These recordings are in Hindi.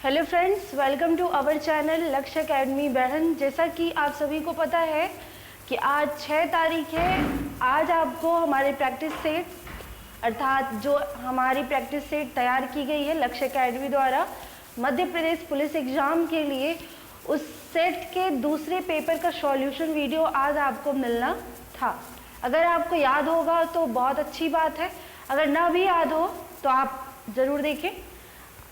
Hello friends, welcome to our channel Lakshya academy बहन। जैसा कि आप सभी को पता है कि आज 6 तारीख है। आज आपको हमारे प्रैक्टिस सेट अर्थात जो हमारी प्रैक्टिस सेट तैयार की गई है लक्ष्य एकेडमी द्वारा मध्य प्रदेश पुलिस एग्ज़ाम के लिए, उस सेट के दूसरे पेपर का सॉल्यूशन वीडियो आज आपको मिलना था। अगर आपको याद होगा तो बहुत अच्छी बात है, अगर ना भी याद हो तो आप ज़रूर देखें।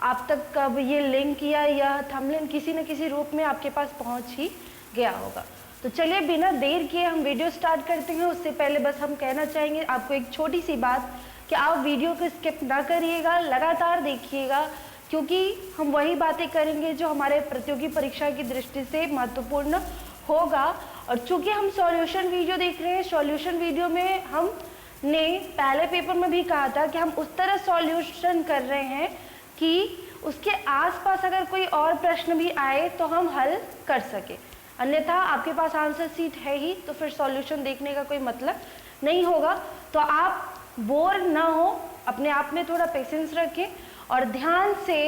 आप तक कब ये लिंक या थंबनेल किसी न किसी रूप में आपके पास पहुंच ही गया होगा। तो चलिए बिना देर किए हम वीडियो स्टार्ट करते हैं। उससे पहले बस हम कहना चाहेंगे आपको एक छोटी सी बात कि आप वीडियो को स्किप ना करिएगा, लगातार देखिएगा, क्योंकि हम वही बातें करेंगे जो हमारे प्रतियोगी परीक्षा की दृष्टि से महत्वपूर्ण होगा। और चूंकि हम सॉल्यूशन वीडियो देख रहे हैं, सॉल्यूशन वीडियो में हमने पहले पेपर में भी कहा था कि हम उस तरह सॉल्यूशन कर रहे हैं कि उसके आसपास अगर कोई और प्रश्न भी आए तो हम हल कर सके। अन्यथा आपके पास आंसर शीट है ही तो फिर सॉल्यूशन देखने का कोई मतलब नहीं होगा। तो आप बोर ना हो, अपने आप में थोड़ा पेशेंस रखें और ध्यान से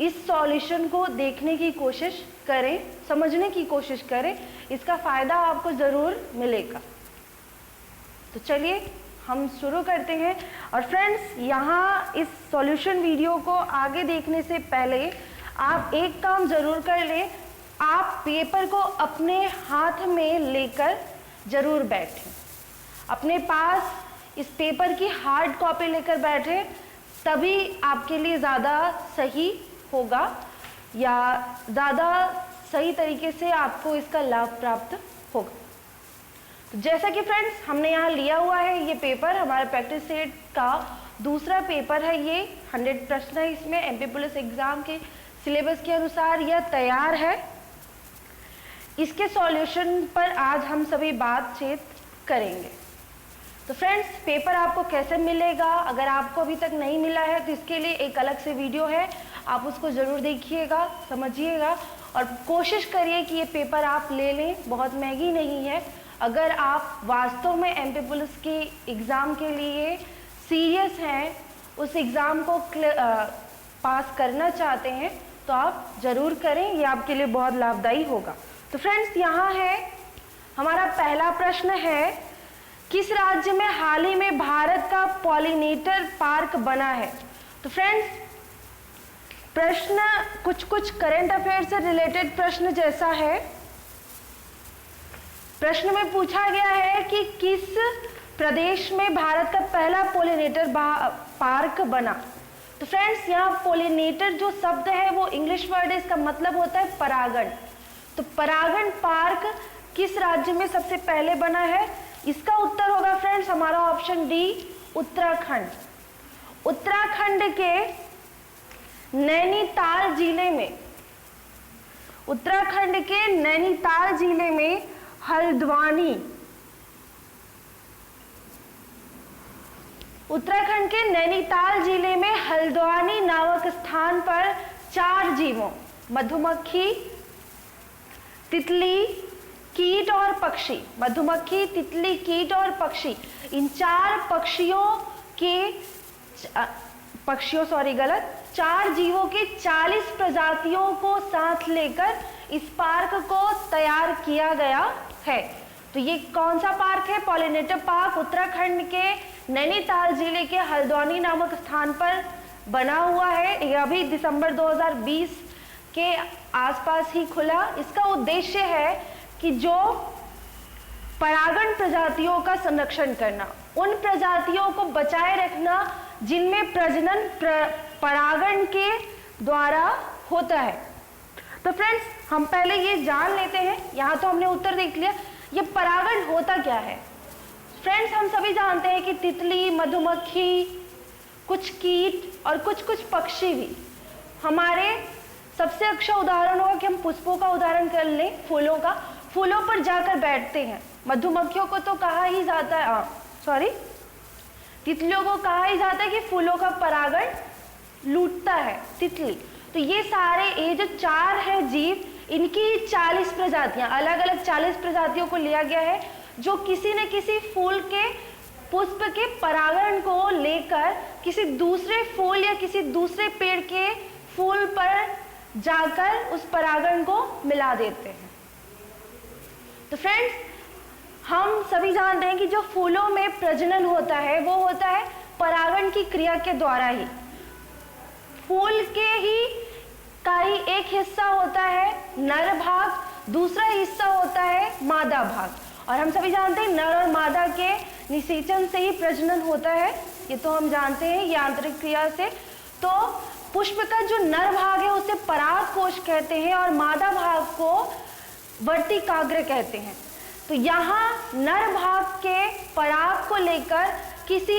इस सॉल्यूशन को देखने की कोशिश करें, समझने की कोशिश करें। इसका फ़ायदा आपको ज़रूर मिलेगा। तो चलिए हम शुरू करते हैं। और फ्रेंड्स, यहाँ इस सॉल्यूशन वीडियो को आगे देखने से पहले आप एक काम ज़रूर कर लें। आप पेपर को अपने हाथ में लेकर ज़रूर बैठें। अपने पास इस पेपर की हार्ड कॉपी लेकर बैठें, तभी आपके लिए ज़्यादा सही होगा या ज़्यादा सही तरीके से आपको इसका लाभ प्राप्त होगा। जैसा कि फ्रेंड्स हमने यहाँ लिया हुआ है, ये पेपर हमारा प्रैक्टिस सेट का दूसरा पेपर है। ये 100 प्रश्न है, इसमें एमपी पुलिस एग्जाम के सिलेबस के अनुसार यह तैयार है। इसके सॉल्यूशन पर आज हम सभी बातचीत करेंगे। तो फ्रेंड्स, पेपर आपको कैसे मिलेगा, अगर आपको अभी तक नहीं मिला है तो इसके लिए एक अलग से वीडियो है, आप उसको ज़रूर देखिएगा, समझिएगा और कोशिश करिए कि ये पेपर आप ले लें। बहुत महंगी नहीं है। अगर आप वास्तव में एमपी पुलिस के एग्ज़ाम के लिए सीरियस हैं, उस एग्ज़ाम को पास करना चाहते हैं तो आप ज़रूर करें, ये आपके लिए बहुत लाभदायी होगा। तो फ्रेंड्स, यहाँ है हमारा पहला प्रश्न है, किस राज्य में हाल ही में भारत का पॉलिनेटर पार्क बना है। तो फ्रेंड्स, प्रश्न कुछ करंट अफेयर से रिलेटेड प्रश्न जैसा है। प्रश्न में पूछा गया है कि किस प्रदेश में भारत का पहला पॉलिनेटर पार्क बना। तो फ्रेंड्स, यहाँ पॉलिनेटर जो शब्द है वो इंग्लिश वर्ड है, इसका मतलब होता है परागण। तो परागण पार्क किस राज्य में सबसे पहले बना है? इसका उत्तर होगा फ्रेंड्स हमारा ऑप्शन डी, उत्तराखंड। उत्तराखंड के नैनीताल जिले में, उत्तराखंड के नैनीताल जिले में हल्द्वानी, उत्तराखंड के नैनीताल जिले में हल्द्वानी नामक स्थान पर 4 जीवों मधुमक्खी, तितली, कीट और पक्षी, मधुमक्खी, तितली, कीट और पक्षी, इन 4 चार जीवों के 40 प्रजातियों को साथ लेकर इस पार्क को तैयार किया गया है। तो ये कौन सा पार्क है? पॉलिनेटर पार्क उत्तराखंड के नैनीताल जिले के हल्द्वानी नामक स्थान पर बना हुआ है। यह अभी दिसंबर 2020 के आसपास ही खुला। इसका उद्देश्य है कि जो परागण प्रजातियों का संरक्षण करना, उन प्रजातियों को बचाए रखना जिनमें प्रजनन परागण के द्वारा होता है। तो फ्रेंड्स, हम पहले ये जान लेते हैं, यहाँ तो हमने उत्तर देख लिया, ये परागण होता क्या है। फ्रेंड्स, हम सभी जानते हैं कि तितली, मधुमक्खी, कुछ कीट और कुछ पक्षी भी, हमारे सबसे अच्छा उदाहरण होगा कि हम पुष्पों का उदाहरण कर लें, फूलों का, फूलों पर जाकर बैठते हैं। मधुमक्खियों को तो कहा ही जाता है, तितलियों को कहा ही जाता है कि फूलों का परागण लूटता है तितली। तो ये सारे, ये जो 4 है जीव, इनकी 40 प्रजातियां, अलग अलग 40 प्रजातियों को लिया गया है, जो किसी न किसी फूल के पुष्प के परागण को लेकर किसी दूसरे फूल या किसी दूसरे पेड़ के फूल पर जाकर उस परागण को मिला देते हैं। तो फ्रेंड्स, हम सभी जानते हैं कि जो फूलों में प्रजनन होता है वो होता है परागण की क्रिया के द्वारा ही। फूल के ही का ही एक हिस्सा होता है नर भाग, दूसरा हिस्सा होता है मादा भाग, और हम सभी जानते हैं नर और मादा के निषेचन से ही प्रजनन होता है, ये तो हम जानते हैं यांत्रिक क्रिया से। तो पुष्प का जो नर भाग है उसे पराग कोश कहते हैं और मादा भाग को वर्तिकाग्र कहते हैं। तो यहाँ नर भाग के पराग को लेकर किसी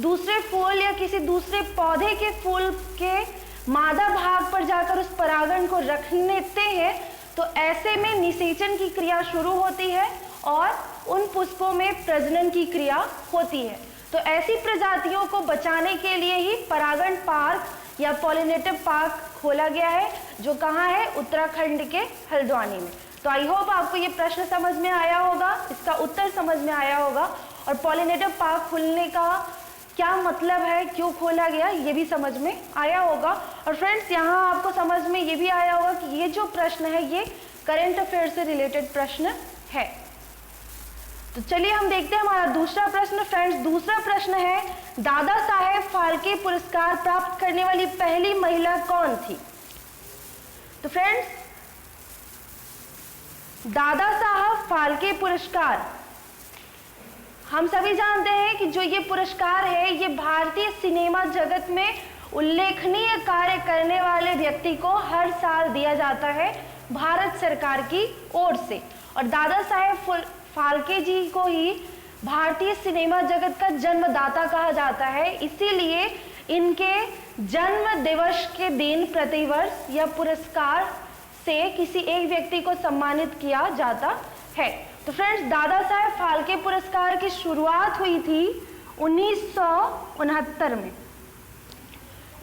दूसरे फूल या किसी दूसरे पौधे के फूल के मादा भाग पर जाकर उस परागण को रख लेते हैं, तो ऐसे में निषेचन की क्रिया शुरू होती है और उन पुष्पों में प्रजनन की क्रिया होती है। तो ऐसी प्रजातियों को बचाने के लिए ही परागण पार्क या पॉलिनेटिव पार्क खोला गया है, जो कहाँ है, उत्तराखंड के हल्द्वानी में। तो आई होप आपको ये प्रश्न समझ में आया होगा, इसका उत्तर समझ में आया होगा, और पॉलिनेटिव पार्क खोलने का क्या मतलब है, क्यों खोला गया, ये भी समझ में आया होगा। और फ्रेंड्स, यहाँ आपको समझ में ये भी आया होगा कि ये जो प्रश्न है ये करंट अफेयर से रिलेटेड प्रश्न है। तो चलिए हम देखते हैं हमारा दूसरा प्रश्न। फ्रेंड्स, दूसरा प्रश्न है, दादा साहेब फाल्के पुरस्कार प्राप्त करने वाली पहली महिला कौन थी? तो फ्रेंड्स, दादा साहब फाल्के पुरस्कार, हम सभी जानते हैं कि जो ये पुरस्कार है ये भारतीय सिनेमा जगत में उल्लेखनीय कार्य करने वाले व्यक्ति को हर साल दिया जाता है भारत सरकार की ओर से। और दादा साहेब फाल्के जी को ही भारतीय सिनेमा जगत का जन्मदाता कहा जाता है, इसीलिए इनके जन्म दिवस के दिन प्रतिवर्ष यह पुरस्कार से किसी एक व्यक्ति को सम्मानित किया जाता है। तो फ्रेंड्स, दादा साहेब फाल्के पुरस्कार की शुरुआत हुई थी 1969 में।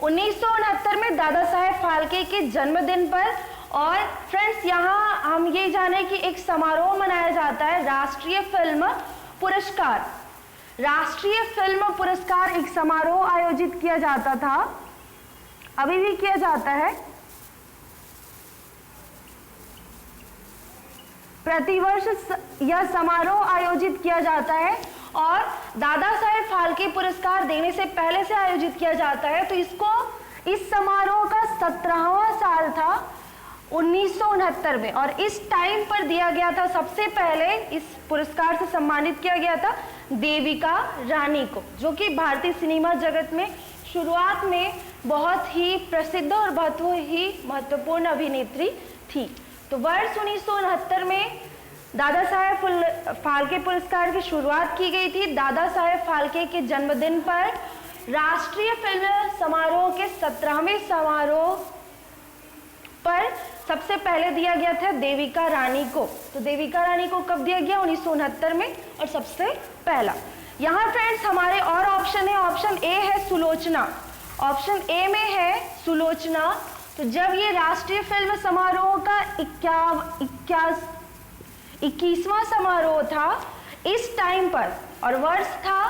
1969 में दादा साहेब फाल्के के जन्मदिन पर। और फ्रेंड्स, यहाँ हम ये जाने कि एक समारोह मनाया जाता है, राष्ट्रीय फिल्म पुरस्कार। राष्ट्रीय फिल्म पुरस्कार एक समारोह आयोजित किया जाता था, अभी भी किया जाता है, प्रतिवर्ष यह समारोह आयोजित किया जाता है। और दादा साहेब फाल्के पुरस्कार देने से पहले से आयोजित किया जाता है, तो इस समारोह का 17वां साल था 1969 में, और इस टाइम पर दिया गया था, सबसे पहले इस पुरस्कार से सम्मानित किया गया था देविका रानी को, जो कि भारतीय सिनेमा जगत में शुरुआत में बहुत ही प्रसिद्ध और बहुत ही महत्वपूर्ण अभिनेत्री थी। तो वर्ष 1969 में दादा साहेब फाल्के पुरस्कार की शुरुआत की गई थी। दादा साहेब फाल्के के जन्मदिन पर राष्ट्रीय फिल्म समारोह के 17वें समारोह पर सबसे पहले दिया गया था देविका रानी को। तो देविका रानी को कब दिया गया? 1969 में, और सबसे पहला। यहाँ फ्रेंड्स हमारे और ऑप्शन है, ऑप्शन ए है सुलोचना, ऑप्शन ए में है सुलोचना। तो जब ये राष्ट्रीय फिल्म समारोह का 21वां समारोह था, इस टाइम पर, और वर्ष था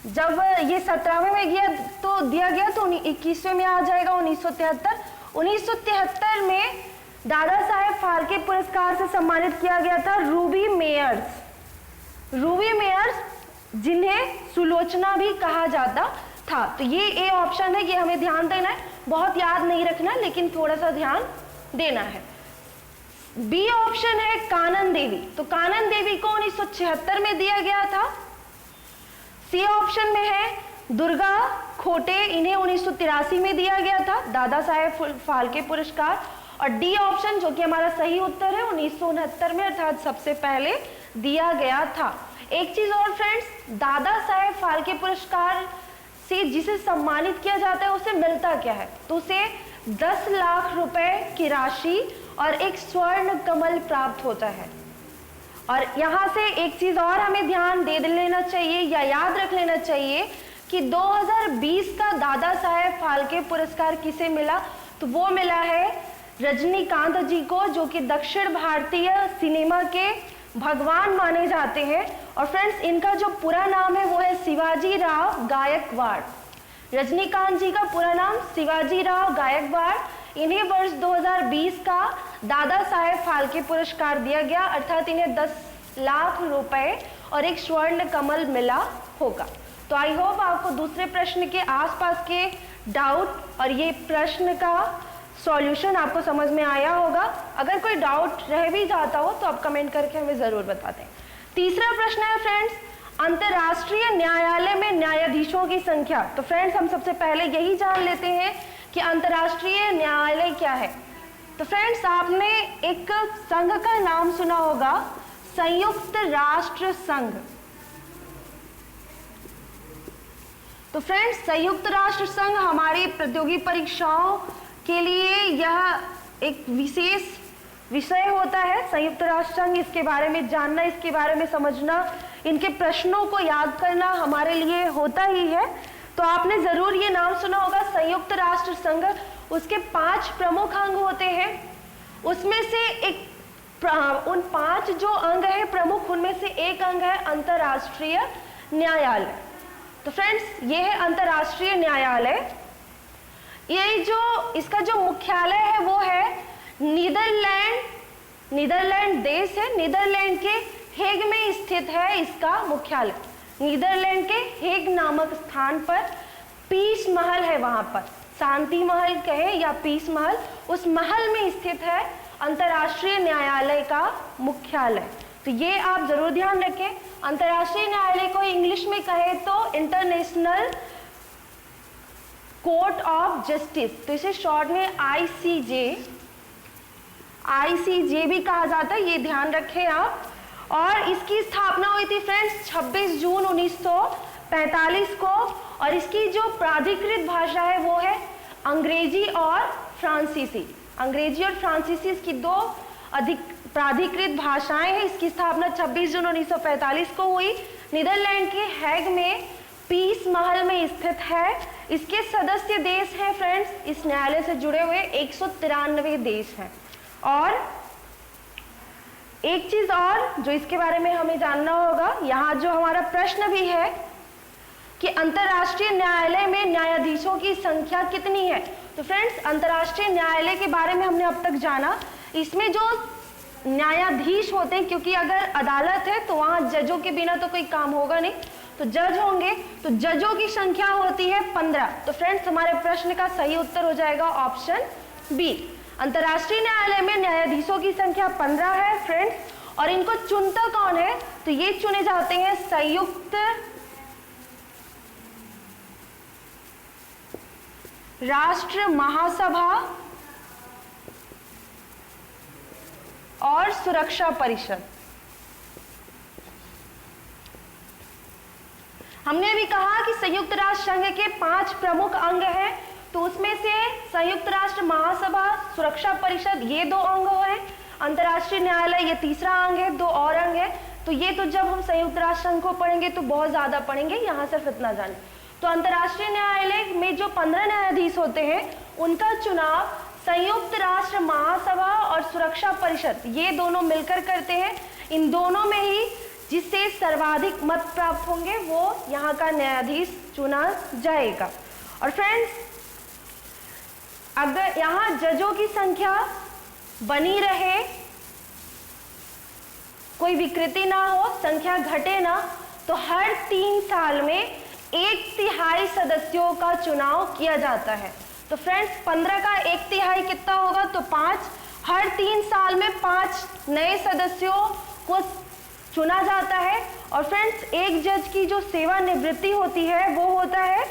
जब ये 17वें में गया तो दिया गया, तो 21वें में आ जाएगा 1973। 1973 में दादा साहेब फाल्के पुरस्कार से सम्मानित किया गया था रूबी मेयर्स। रूबी मेयर्स, जिन्हें सुलोचना भी कहा जाता था। तो ये ए ऑप्शन है, ये हमें ध्यान देना है, बहुत याद नहीं रखना, लेकिन थोड़ा सा ध्यान देना है। बी ऑप्शन है कानन देवी। तो कानन देवी को 1976 में दिया गया था। सी ऑप्शन में है दुर्गा खोटे, इन्हें 1983 में दिया गया था दादा साहेब फाल्के पुरस्कार। और डी ऑप्शन, जो कि हमारा सही उत्तर है, 1969 में, अर्थात सबसे पहले दिया गया था। एक चीज और फ्रेंड्स, दादा साहेब फाल्के पुरस्कार से जिसे सम्मानित किया जाता है उसे मिलता क्या है? तो उसे 10 लाख रुपए की राशि और एक स्वर्ण कमल प्राप्त होता है। और यहाँ से एक चीज और हमें ध्यान दे लेना चाहिए या याद रख लेना चाहिए कि 2020 का दादा साहेब फाल्के पुरस्कार किसे मिला? तो वो मिला है रजनीकांत जी को, जो कि दक्षिण भारतीय सिनेमा के भगवान माने जाते हैं। और फ्रेंड्स, इनका जो पूरा नाम है वो है शिवाजी राव गायकवाड़। रजनीकांत जी का पूरा नाम शिवाजी राव गायकवाड़। इन्हें वर्ष 2020 का दादा साहेब फाल्के पुरस्कार दिया गया, अर्थात इन्हें 10 लाख रुपए और एक स्वर्ण कमल मिला होगा। तो आई होप आपको दूसरे प्रश्न के आसपास के डाउट और ये प्रश्न का सॉल्यूशन आपको समझ में आया होगा। अगर कोई डाउट रह भी जाता हो तो आप कमेंट करके हमें जरूर बता दें। तीसरा प्रश्न है फ्रेंड्स, अंतर्राष्ट्रीय न्यायालय में न्यायाधीशों की संख्या। तो फ्रेंड्स हम सबसे पहले यही जान लेते हैं कि अंतर्राष्ट्रीय न्यायालय क्या है। तो फ्रेंड्स आपने एक संघ का नाम सुना होगा, संयुक्त राष्ट्र संघ। तो फ्रेंड्स संयुक्त राष्ट्र संघ हमारी प्रतियोगी परीक्षाओं के लिए यह एक विशेष विषय होता है। संयुक्त राष्ट्र संघ, इसके बारे में जानना, इसके बारे में समझना, इनके प्रश्नों को याद करना हमारे लिए होता ही है। तो आपने जरूर ये नाम सुना होगा संयुक्त राष्ट्र संघ। उसके 5 प्रमुख अंग होते हैं, उसमें से एक उन 5 जो अंग है प्रमुख, उनमें से एक अंग है अंतर्राष्ट्रीय न्यायालय। तो फ्रेंड्स ये है अंतर्राष्ट्रीय न्यायालय। ये जो इसका जो मुख्यालय है वो है नीदरलैंड देश है, नीदरलैंड के हेग में स्थित है इसका मुख्यालय। नीदरलैंड के हेग नामक स्थान पर पीस महल है, वहां पर शांति महल कहे या पीस महल, उस महल में स्थित है अंतर्राष्ट्रीय न्यायालय का मुख्यालय। तो ये आप जरूर ध्यान रखें। अंतर्राष्ट्रीय न्यायालय को इंग्लिश में कहे तो इंटरनेशनल कोर्ट ऑफ जस्टिस, तो इसे शॉर्ट में आईसीजे भी कहा जाता है, ये ध्यान रखें आप। और इसकी स्थापना हुई थी फ्रेंड्स 26 जून 1945 को, और इसकी जो प्राधिकृत भाषा है वो है अंग्रेजी और फ्रांसीसी। अंग्रेजी और फ्रांसीसी इसकी 2 अधिक प्राधिकृत भाषाएं हैं। इसकी स्थापना 26 जून 1945 को हुई, नीदरलैंड के हैग में पीस महल में स्थित है। इसके सदस्य देश हैं फ्रेंड्स, इस न्यायालय से जुड़े हुए 193 देश हैं। और एक चीज और जो इसके बारे में हमें जानना होगा, यहाँ जो हमारा प्रश्न भी है कि अंतर्राष्ट्रीय न्यायालय में न्यायाधीशों की संख्या कितनी है। तो फ्रेंड्स अंतर्राष्ट्रीय न्यायालय के बारे में हमने अब तक जाना, इसमें जो न्यायाधीश होते हैं, क्योंकि अगर अदालत है तो वहां जजों के बिना तो कोई काम होगा नहीं, तो जज होंगे, तो जजों की संख्या होती है 15। तो फ्रेंड्स हमारे प्रश्न का सही उत्तर हो जाएगा ऑप्शन बी। अंतर्राष्ट्रीय न्यायालय में न्यायाधीशों की संख्या 15 है फ्रेंड्स, और इनको चुनता कौन है, तो ये चुने जाते हैं संयुक्त राष्ट्र महासभा और सुरक्षा परिषद। हमने भी कहा कि संयुक्त राष्ट्र संघ के 5 प्रमुख अंग हैं, तो उसमें से संयुक्त राष्ट्र महासभा, सुरक्षा परिषद ये 2 अंग हैं, अंतर्राष्ट्रीय न्यायालय ये तीसरा अंग है, 2 और अंग है। तो ये तो जब हम संयुक्त राष्ट्र संघ को पढ़ेंगे तो बहुत ज्यादा पढ़ेंगे, यहाँ सिर्फ इतना जाने। तो अंतर्राष्ट्रीय न्यायालय में जो 15 न्यायाधीश होते हैं उनका चुनाव संयुक्त राष्ट्र महासभा और सुरक्षा परिषद ये दोनों मिलकर करते हैं। इन दोनों में ही जिससे सर्वाधिक मत प्राप्त होंगे वो यहाँ का न्यायाधीश चुना जाएगा। और फ्रेंड्स अगर यहाँ जजों की संख्या बनी रहे, कोई विकृति ना हो, संख्या घटे ना, तो हर 3 साल में 1/3 सदस्यों का चुनाव किया जाता है। तो फ्रेंड्स 15 का 1/3 कितना होगा, तो 5। हर 3 साल में 5 नए सदस्यों को चुना जाता है। और फ्रेंड्स एक जज की जो सेवानिवृत्ति होती है वो होता है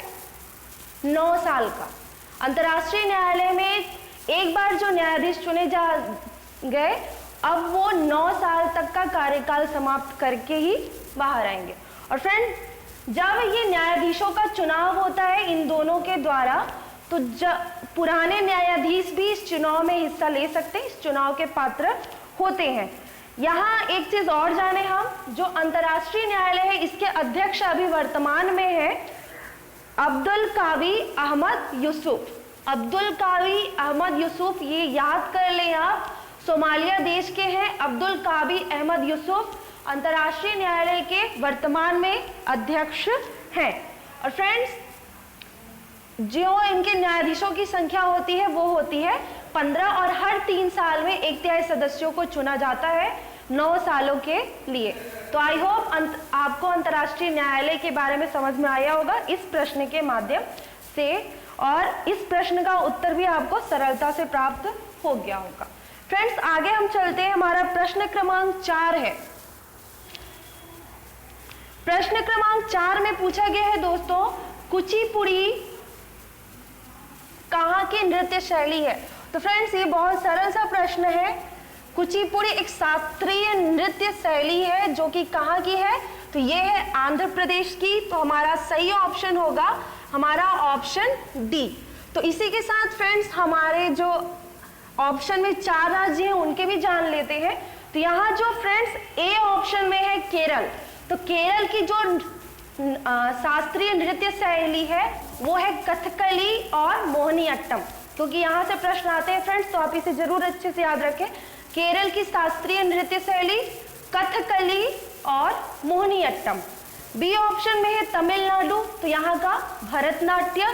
9 साल का। अंतर्राष्ट्रीय न्यायालय में एक बार जो न्यायाधीश चुने जा गए, अब वो 9 साल तक का कार्यकाल समाप्त करके ही बाहर आएंगे। और फ्रेंड्स जब ये न्यायाधीशों का चुनाव होता है इन दोनों के द्वारा, तो पुराने न्यायाधीश भी इस चुनाव में हिस्सा ले सकते हैं, इस चुनाव के पात्र होते हैं। यहाँ एक चीज और जाने हम, जो अंतर्राष्ट्रीय न्यायालय है इसके अध्यक्ष अभी वर्तमान में है अब्दुल कावी अहमद यूसुफ। अब्दुल कावी अहमद यूसुफ, ये याद कर लें आप, सोमालिया देश के हैं अब्दुल कावी अहमद यूसुफ, अंतर्राष्ट्रीय न्यायालय के वर्तमान में अध्यक्ष हैं। और फ्रेंड्स जो इनके न्यायाधीशों की संख्या होती है वो होती है 15 और हर 3 साल में 1/3 सदस्यों को चुना जाता है 9 सालों के लिए। तो आई होप आपको अंतर्राष्ट्रीय न्यायालय के बारे में समझ में आया होगा इस प्रश्न के माध्यम से, और इस प्रश्न का उत्तर भी आपको सरलता से प्राप्त हो गया होगा। फ्रेंड्स आगे हम चलते हैं, हमारा प्रश्न क्रमांक 4 है। प्रश्न क्रमांक 4 में पूछा गया है दोस्तों, कुचिपुड़ी कहाँ की नृत्य शैली है? तो फ्रेंड्स ये बहुत सरल सा प्रश्न है। कुचिपुड़ी एक शास्त्रीय नृत्य शैली है जो कि कहाँ की है? तो ये है आंध्र प्रदेश की। तो हमारा सही ऑप्शन होगा हमारा ऑप्शन डी। तो इसी के साथ फ्रेंड्स हमारे जो ऑप्शन में 4 राज्य हैं उनके भी जान लेते हैं। तो यहाँ जो फ्रेंड्स ए ऑप्शन में है केरल, तो केरल की जो शास्त्रीय नृत्य शैली है वो है कथकली और मोहिनीअट्टम। क्योंकि यहाँ से प्रश्न आते हैं फ्रेंड्स, तो आप इसे जरूर अच्छे से याद रखें। केरल की शास्त्रीय नृत्य शैली कथकली और मोहिनीअट्टम। बी ऑप्शन में है तमिलनाडु, तो यहाँ का भरतनाट्यम।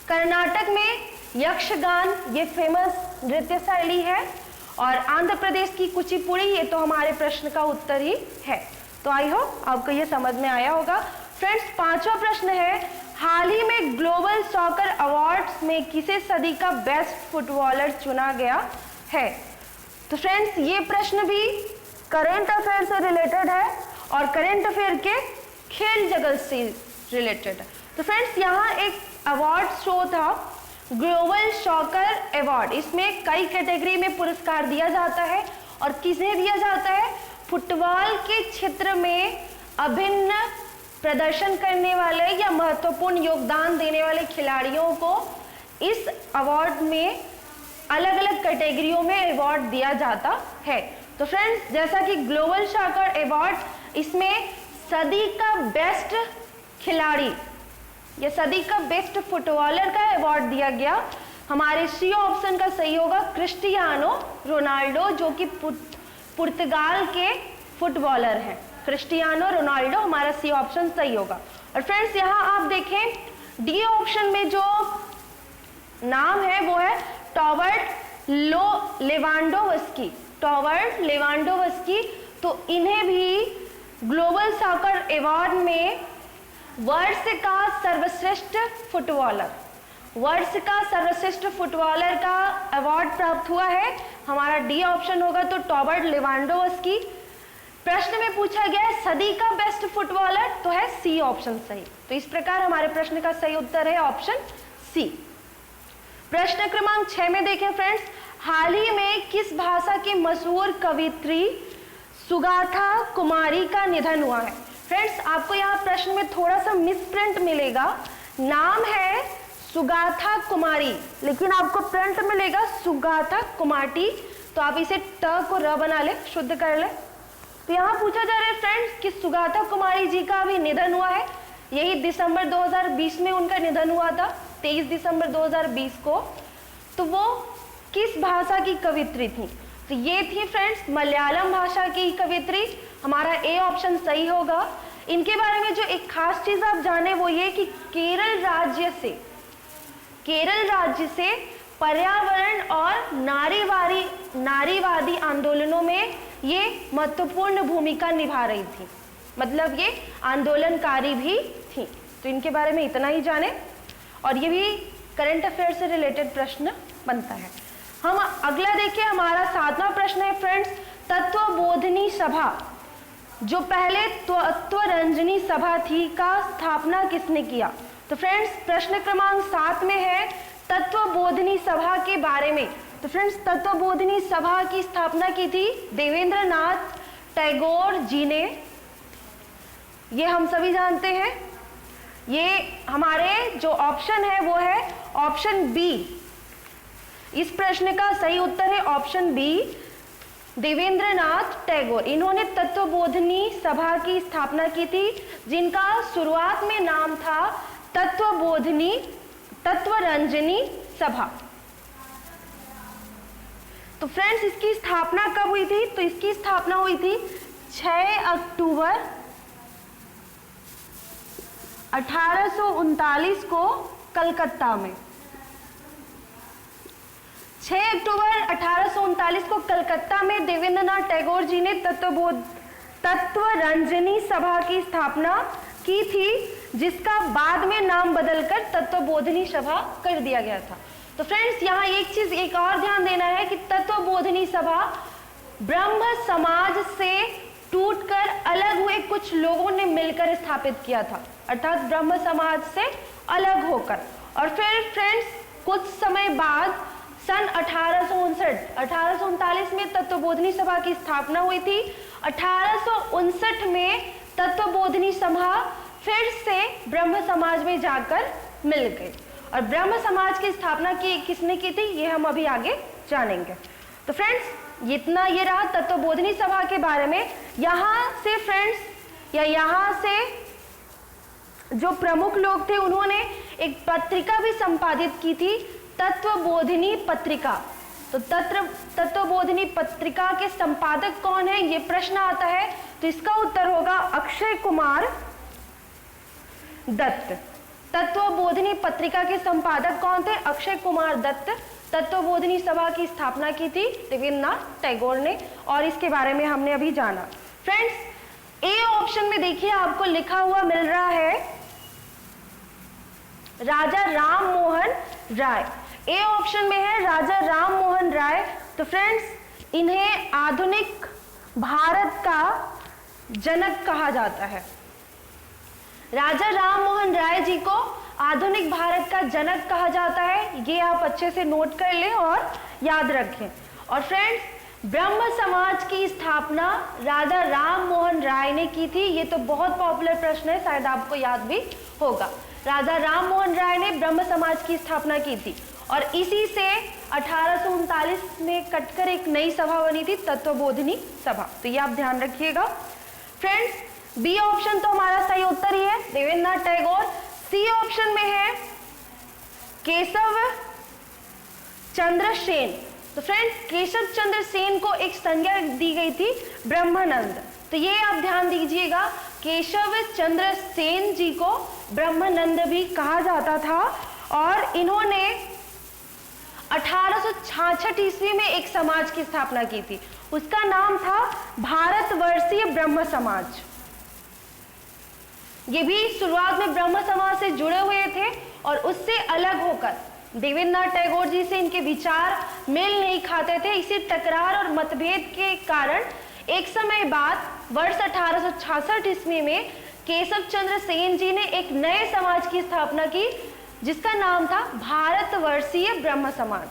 कर्नाटक में यक्षगान, ये फेमस नृत्य शैली है। और आंध्र प्रदेश की कुचिपुड़ी, ये तो हमारे प्रश्न का उत्तर ही है। तो आई होप आपको ये समझ में आया होगा। फ्रेंड्स 5वां प्रश्न है, हाल ही में ग्लोबल सॉकर अवार्ड्स में किसे सदी का बेस्ट फुटबॉलर चुना गया है? तो फ्रेंड्स ये प्रश्न भी करंट अफेयर से रिलेटेड है और करंट अफेयर के खेल जगत से रिलेटेड है। तो फ्रेंड्स यहाँ एक अवार्ड शो था ग्लोबल सॉकर अवार्ड। इसमें कई कैटेगरी में पुरस्कार दिया जाता है और किसे दिया जाता है? फुटबॉल के क्षेत्र में अभिन्न प्रदर्शन करने वाले या महत्वपूर्ण योगदान देने वाले खिलाड़ियों को इस अवार्ड में अलग अलग कैटेगरियों में अवार्ड दिया जाता है। तो फ्रेंड्स जैसा कि ग्लोबल सॉकर अवार्ड, इसमें सदी का बेस्ट खिलाड़ी या सदी का बेस्ट फुटबॉलर का अवार्ड दिया गया। हमारे सी ऑप्शन का सही होगा क्रिस्टियानो रोनाल्डो, जो कि पुर्तगाल के फुटबॉलर हैं। क्रिस्टियानो रोनाल्डो हमारा सी ऑप्शन सही होगा। और फ्रेंड्स यहाँ आप देखें डी ऑप्शन में जो नाम है वो है टॉबर्ट लेवांडोव्स्की। टॉबर्ट लेवांडोव्स्की, तो इन्हें भी ग्लोबल सॉकर अवार्ड में वर्ष का सर्वश्रेष्ठ फुटबॉलर का अवार्ड प्राप्त हुआ है। हमारा डी ऑप्शन होगा तो टॉबर्ट लेवांडोव्स्की। प्रश्न में पूछा गया है सदी का बेस्ट फुटबॉलर, तो है सी ऑप्शन सही। तो इस प्रकार हमारे प्रश्न का सही उत्तर है ऑप्शन सी। प्रश्न क्रमांक 6 में देखें फ्रेंड्स, हाल ही में किस भाषा की मशहूर कवित्री सुगाथा कुमारी का निधन हुआ है? फ्रेंड्स आपको यहाँ प्रश्न में थोड़ा सा मिसप्रिंट मिलेगा। नाम है सुगाथा कुमारी, लेकिन आपको प्रिंट मिलेगा सुगाथा कुमाटी। तो आप इसे ट को र बना ले, शुद्ध कर ले। तो यहाँ पूछा जा रहा है फ्रेंड्स कि सुगाथा कुमारी जी का अभी निधन हुआ है। यही दिसंबर 2020 में उनका निधन हुआ था, 23 दिसंबर 2020 को। तो वो किस भाषा की कवित्री थी? तो ये थी फ्रेंड्स मलयालम भाषा की कवित्री। हमारा ए ऑप्शन सही होगा। इनके बारे में जो एक खास चीज आप जाने वो ये कि केरल राज्य से पर्यावरण और नारीवादी आंदोलनों में ये महत्वपूर्ण भूमिका निभा रही थी, मतलब ये आंदोलनकारी भी थी। तो इनके बारे में इतना ही जाने, और ये भी करंट अफेयर से रिलेटेड प्रश्न बनता है। हम अगला देखिए, हमारा 7वां प्रश्न है फ्रेंड्स, तत्वबोधिनी सभा, जो पहले तत्वरंजनी सभा थी, का स्थापना किसने किया? तो फ्रेंड्स प्रश्न क्रमांक 7 में है तत्वबोधिनी सभा के बारे में। तो फ्रेंड्स तत्वबोधिनी सभा की स्थापना की थी देवेंद्र नाथ टैगोर जी ने, ये हम सभी जानते हैं। ये हमारे जो ऑप्शन है वो है ऑप्शन बी। इस प्रश्न का सही उत्तर है ऑप्शन बी, देवेंद्र नाथ टैगोर। इन्होंने तत्वबोधिनी सभा की स्थापना की थी, जिनका शुरुआत में नाम था तत्वरंजनी सभा। तो फ्रेंड्स इसकी स्थापना कब हुई थी? तो इसकी स्थापना हुई थी 6 अक्टूबर 1839 को कलकत्ता में। 6 अक्टूबर 1839 को कलकत्ता में देवेंद्रनाथ टैगोर जी ने तत्वरंजनी सभा की स्थापना की थी, जिसका बाद में नाम बदलकर तत्वबोधिनी सभा कर दिया गया था। तो फ्रेंड्स यहाँ एक और ध्यान देना है कि तत्वबोधिनी सभा ब्रह्म समाज से टूटकर अलग हुए कुछ लोगों ने मिलकर स्थापित किया था, अर्थात ब्रह्म समाज से अलग होकर। और फिर फ्रेंड्स कुछ समय बाद सन 1839 में तत्वबोधिनी सभा की स्थापना हुई थी। 1859 में तत्वबोधिनी सभा फिर से ब्रह्म समाज में जाकर मिल गई। और ब्रह्म समाज की स्थापना किसने की थी, ये हम अभी आगे जानेंगे। तो फ्रेंड्स इतना ये रहा तत्वबोधिनी सभा के बारे में। यहाँ से फ्रेंड्स या यहाँ से जो प्रमुख लोग थे उन्होंने एक पत्रिका भी संपादित की थी, तत्वबोधिनी पत्रिका। तो तत्वबोधिनी पत्रिका के संपादक कौन है, ये प्रश्न आता है। तो इसका उत्तर होगा अक्षय कुमार दत्त। तत्वबोधिनी पत्रिका के संपादक कौन थे, अक्षय कुमार दत्त। तत्वबोधिनी सभा की स्थापना की थी देवेंद्रनाथ टैगोर ने, और इसके बारे में हमने अभी जाना। फ्रेंड्स ए ऑप्शन में देखिए आपको लिखा हुआ मिल रहा है राजा राम मोहन राय। ए ऑप्शन में है राजा राम मोहन राय। तो फ्रेंड्स इन्हें आधुनिक भारत का जनक कहा जाता है। राजा राम मोहन राय जी को आधुनिक भारत का जनक कहा जाता है, ये आप अच्छे से नोट कर लें और याद रखें। और फ्रेंड्स ब्रह्म समाज की स्थापना राजा राम मोहन राय ने की थी। ये तो बहुत पॉपुलर प्रश्न है, शायद आपको याद भी होगा। राजा राम मोहन राय ने ब्रह्म समाज की स्थापना की थी और इसी से 1839 में कटकर एक नई सभा बनी थी, तत्वबोधिनी सभा। तो ये आप ध्यान रखिएगा। फ्रेंड्स बी ऑप्शन तो हमारा सही उत्तर ही है, देवेंद्रनाथ टैगोर। सी ऑप्शन में है केशव चंद्र सेन। तो फ्रेंड्स केशव चंद्र सेन को एक संज्ञा दी गई थी ब्रह्मानंद। तो ये आप ध्यान दीजिएगा, केशव चंद्र सेन जी को ब्रह्मानंद भी कहा जाता था। और इन्होंने 1866 ईस्वी में एक समाज की स्थापना की थी, उसका नाम था भारतवर्षीय ब्रह्म समाज। ये भी शुरुआत में ब्रह्म समाज से जुड़े हुए थे और उससे अलग होकर देवेंद्रनाथ टैगोर जी से इनके विचार मेल नहीं खाते थे। इसी टकरार और मतभेद के कारण एक समय बाद वर्ष 1866 ईस्वी में केशव चंद्र सेन जी ने एक नए समाज की स्थापना की, जिसका नाम था भारतवर्षीय ब्रह्म समाज।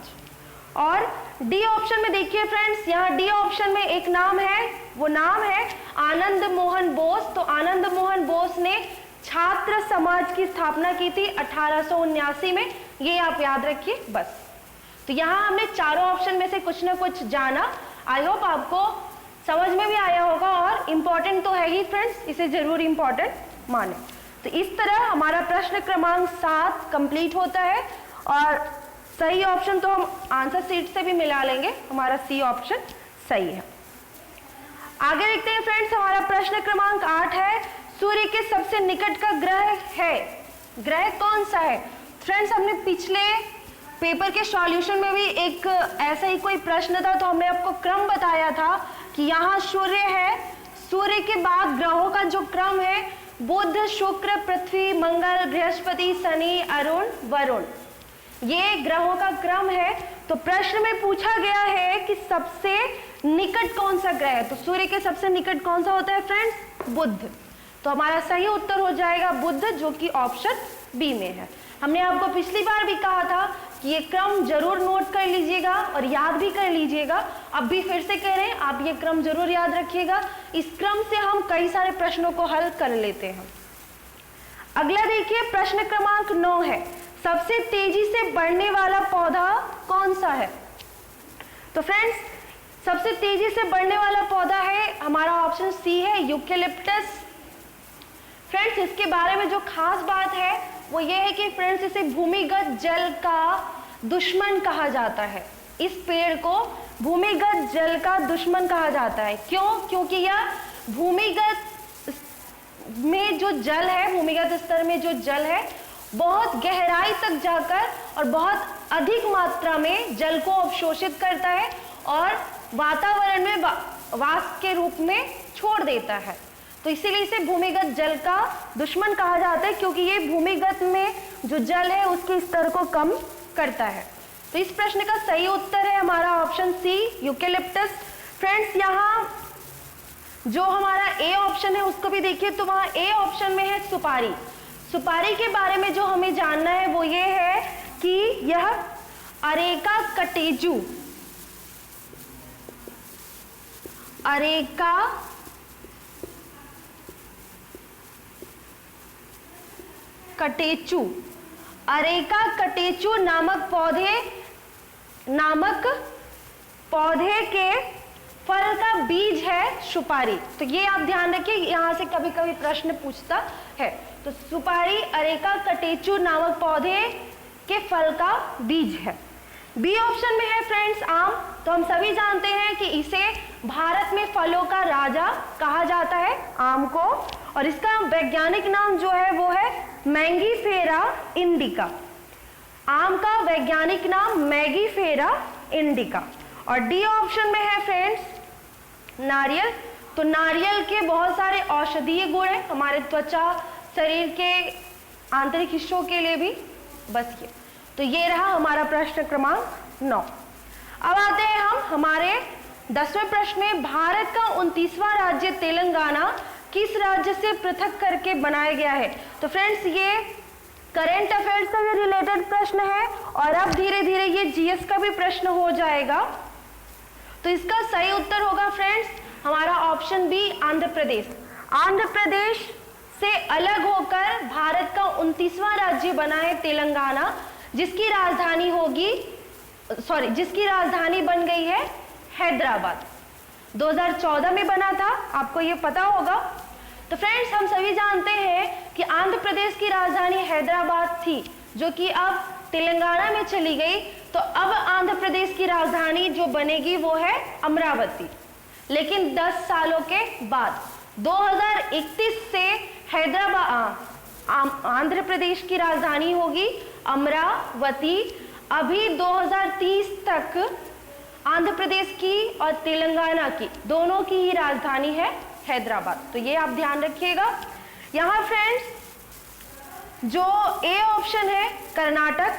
और डी ऑप्शन में देखिए फ्रेंड्स, यहाँ डी ऑप्शन में एक नाम है, वो नाम है आनंद मोहन बोस। तो आनंद मोहन बोस ने छात्र समाज की स्थापना की थी 1879 में, ये आप याद रखिए बस। तो यहाँ हमने चारों ऑप्शन में से कुछ ना कुछ जाना। आई होप आपको समझ में भी आया होगा और इम्पॉर्टेंट तो है ही फ्रेंड्स, इसे जरूर इम्पॉर्टेंट माने। तो इस तरह हमारा प्रश्न क्रमांक 7 कंप्लीट होता है और सही ऑप्शन तो हम आंसर शीट से भी मिला लेंगे, हमारा सी ऑप्शन सही है। आगे देखते हैं फ्रेंड्स, हमारा प्रश्न क्रमांक 8 है, सूर्य के सबसे निकट का ग्रह है, ग्रह कौन सा है। फ्रेंड्स हमने पिछले पेपर के सॉल्यूशन में भी एक ऐसा ही कोई प्रश्न था, तो हमने आपको क्रम बताया था कि यहाँ सूर्य है, सूर्य के बाद ग्रहों का जो क्रम है बुध, शुक्र, पृथ्वी, मंगल, बृहस्पति, शनि, अरुण, वरुण, ये ग्रहों का क्रम है। तो प्रश्न में पूछा गया है कि सबसे निकट कौन सा ग्रह है। तो सूर्य के सबसे निकट कौन सा होता है फ्रेंड्स, बुध। तो हमारा सही उत्तर हो जाएगा बुध, जो कि ऑप्शन बी में है। हमने आपको पिछली बार भी कहा था कि ये क्रम जरूर नोट कर लीजिएगा और याद भी कर लीजिएगा। अब भी फिर से कह रहे हैं, आप ये क्रम जरूर याद रखिएगा। इस क्रम से हम कई सारे प्रश्नों को हल कर लेते हैं। अगला देखिए, प्रश्न क्रमांक 9 है, सबसे तेजी से बढ़ने वाला पौधा कौन सा है। तो फ्रेंड्स सबसे तेजी से बढ़ने वाला पौधा है हमारा ऑप्शन सी है, यूकेलिप्टस। फ्रेंड्स इसके बारे में जो खास बात है वो ये है कि फ्रेंड्स इसे भूमिगत जल का दुश्मन कहा जाता है। इस पेड़ को भूमिगत जल का दुश्मन कहा जाता है। क्यों? क्योंकि यह भूमिगत में जो जल है, भूमिगत स्तर में जो जल है बहुत गहराई तक जाकर और बहुत अधिक मात्रा में जल को अवशोषित करता है और वातावरण में वाष्प के रूप में छोड़ देता है। तो इसीलिए इसे भूमिगत जल का दुश्मन कहा जाता है, क्योंकि ये भूमिगत में जो जल है उसके स्तर को कम करता है। तो इस प्रश्न का सही उत्तर है हमारा ऑप्शन सी, यूकेलिप्टस। फ्रेंड्स, यहाँ जो हमारा ए ऑप्शन है उसको भी देखिए, तो वहाँ ए ऑप्शन में है सुपारी। सुपारी के बारे में जो हमें जानना है वो ये है कि यह Areca catechu, Areca catechu, Areca catechu नामक पौधे के फल का बीज है सुपारी। तो ये आप ध्यान रखिए, यहां से कभी कभी प्रश्न पूछता है। तो सुपारी अरेका कटेचू नामक पौधे के फल का बीज है। बी ऑप्शन में है फ्रेंड्स आम। तो हम सभी जानते हैं कि इसे भारत में फलों का राजा कहा जाता है, आम को, और इसका वैज्ञानिक नाम जो है वो है मैंगीफेरा इंडिका। आम का वैज्ञानिक नाम मैंगीफेरा इंडिका। और डी ऑप्शन में है फ्रेंड्स नारियल। तो नारियल के बहुत सारे औषधीय गुण हैं हमारे त्वचा, शरीर के आंतरिक हिस्सों के लिए भी। बस ये तो ये रहा हमारा प्रश्न क्रमांक 9। अब आते हैं हम हमारे 10वें प्रश्न में। भारत का 29वां राज्य तेलंगाना किस राज्य से पृथक करके बनाया गया है? तो फ्रेंड्स, ये करेंट अफेयर्स से भी रिलेटेड प्रश्न है और अब धीरे धीरे ये जीएस का भी प्रश्न हो जाएगा। तो इसका सही उत्तर होगा फ्रेंड्स हमारा ऑप्शन बी, आंध्र प्रदेश। आंध्र प्रदेश से अलग होकर भारत का 29वां राज्य बना है तेलंगाना, जिसकी राजधानी बन गई है हैदराबाद। 2014 में बना था, आपको ये पता होगा। तो फ्रेंड्स, हम सभी जानते हैं कि आंध्र प्रदेश की राजधानी हैदराबाद थी, जो कि अब तेलंगाना में चली गई। तो अब आंध्र प्रदेश की राजधानी जो बनेगी वो है अमरावती। लेकिन 10 सालों के बाद 2031 से आंध्र प्रदेश की राजधानी होगी अमरावती। अभी 2030 तक आंध्र प्रदेश की और तेलंगाना की दोनों की ही राजधानी है हैदराबाद। तो ये आप ध्यान रखिएगा। यहाँ फ्रेंड्स जो ए ऑप्शन है कर्नाटक,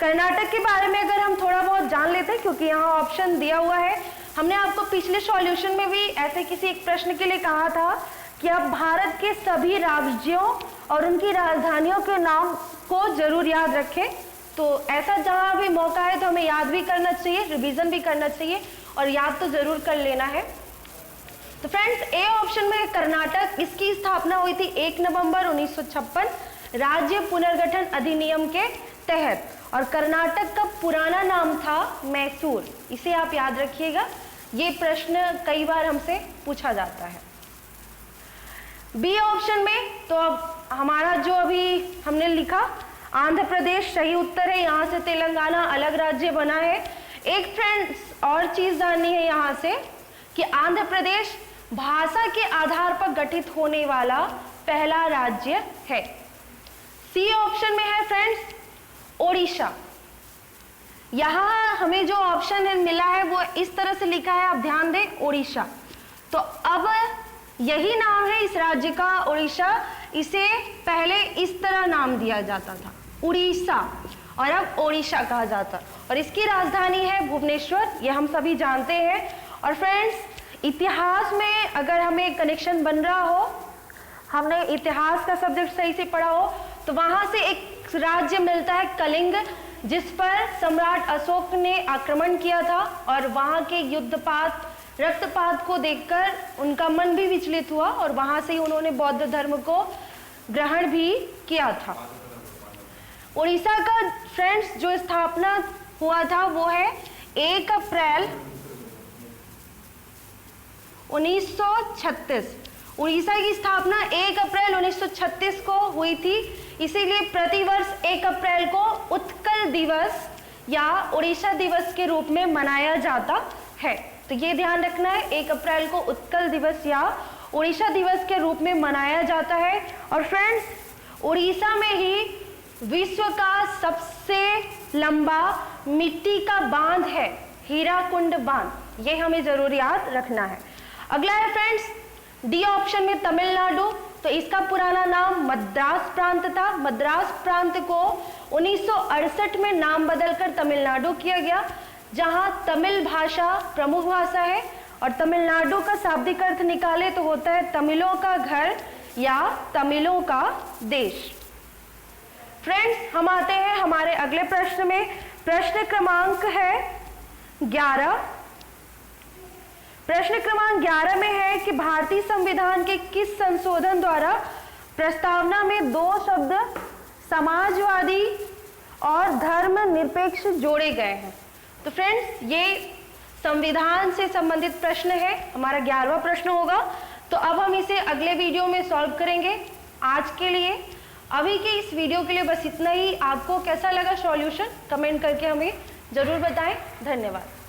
कर्नाटक के बारे में अगर हम थोड़ा बहुत जान लेते हैं, क्योंकि यहाँ ऑप्शन दिया हुआ है। हमने आपको पिछले सॉल्यूशन में भी ऐसे किसी एक प्रश्न के लिए कहा था कि आप भारत के सभी राज्यों और उनकी राजधानियों के नाम को जरूर याद रखें। तो ऐसा जहाँ भी मौका है तो हमें याद भी करना चाहिए, रिवीजन भी करना चाहिए और याद तो जरूर कर लेना है। तो फ्रेंड्स, ए ऑप्शन में है कर्नाटक। इसकी स्थापना हुई थी 1 नवंबर 1956 राज्य पुनर्गठन अधिनियम के तहत, और कर्नाटक का पुराना नाम था मैसूर। इसे आप याद रखिएगा, ये प्रश्न कई बार हमसे पूछा जाता है। बी ऑप्शन में तो अब हमारा जो अभी हमने लिखा आंध्र प्रदेश सही उत्तर है। यहाँ से तेलंगाना अलग राज्य बना है। एक फ्रेंड्स और चीज जाननी है यहाँ से कि आंध्र प्रदेश भाषा के आधार पर गठित होने वाला पहला राज्य है। सी ऑप्शन में है फ्रेंड्स ओडिशा। यहाँ हमें जो ऑप्शन मिला है वो इस तरह से लिखा है, आप ध्यान दें, ओडिशा। तो अब यही नाम है इस राज्य का, ओडिशा। इसे पहले इस तरह नाम दिया जाता था, उड़ीसा, और अब ओडिशा कहा जाता। और इसकी राजधानी है भुवनेश्वर, ये हम सभी जानते हैं। और फ्रेंड्स, इतिहास में अगर हमें कनेक्शन बन रहा हो, हमने इतिहास का सब्जेक्ट सही से पढ़ा हो, तो वहां से एक राज्य मिलता है कलिंग, जिस पर सम्राट अशोक ने आक्रमण किया था और वहां के युद्धपात, रक्तपात को देखकर उनका मन भी विचलित हुआ और वहां से ही उन्होंने बौद्ध धर्म को ग्रहण भी किया था। उड़ीसा का फ्रेंड्स जो स्थापना हुआ था वो है 1 अप्रैल 1936। उड़ीसा की स्थापना 1 अप्रैल 1936 को हुई थी। इसीलिए प्रतिवर्ष 1 अप्रैल को उत्कल दिवस या उड़ीसा दिवस के रूप में मनाया जाता है। तो ये ध्यान रखना है, 1 अप्रैल को उत्कल दिवस या उड़ीसा दिवस के रूप में मनाया जाता है। और फ्रेंड्स, उड़ीसा में ही विश्व का सबसे लंबा मिट्टी का बांध है, हीराकुंड बांध। ये हमें जरूर याद रखना है। अगला है फ्रेंड्स डी ऑप्शन में तमिलनाडु। तो इसका पुराना नाम मद्रास प्रांत था। मद्रास प्रांत को 1968 में नाम बदलकर तमिलनाडु किया गया, जहां तमिल भाषा प्रमुख भाषा है। और तमिलनाडु का शाब्दिक अर्थ निकाले तो होता है तमिलों का घर या तमिलों का देश। फ्रेंड्स हम आते हैं हमारे अगले प्रश्न में। प्रश्न क्रमांक है 11। प्रश्न क्रमांक 11 में है कि भारतीय संविधान के किस संशोधन द्वारा प्रस्तावना में 2 शब्द समाजवादी और धर्मनिरपेक्ष जोड़े गए हैं। तो फ्रेंड्स ये संविधान से संबंधित प्रश्न है, हमारा 11वां प्रश्न होगा। तो अब हम इसे अगले वीडियो में सॉल्व करेंगे। आज के लिए अभी के इस वीडियो के लिए बस इतना ही। आपको कैसा लगा सॉल्यूशन कमेंट करके हमें जरूर बताएं। धन्यवाद।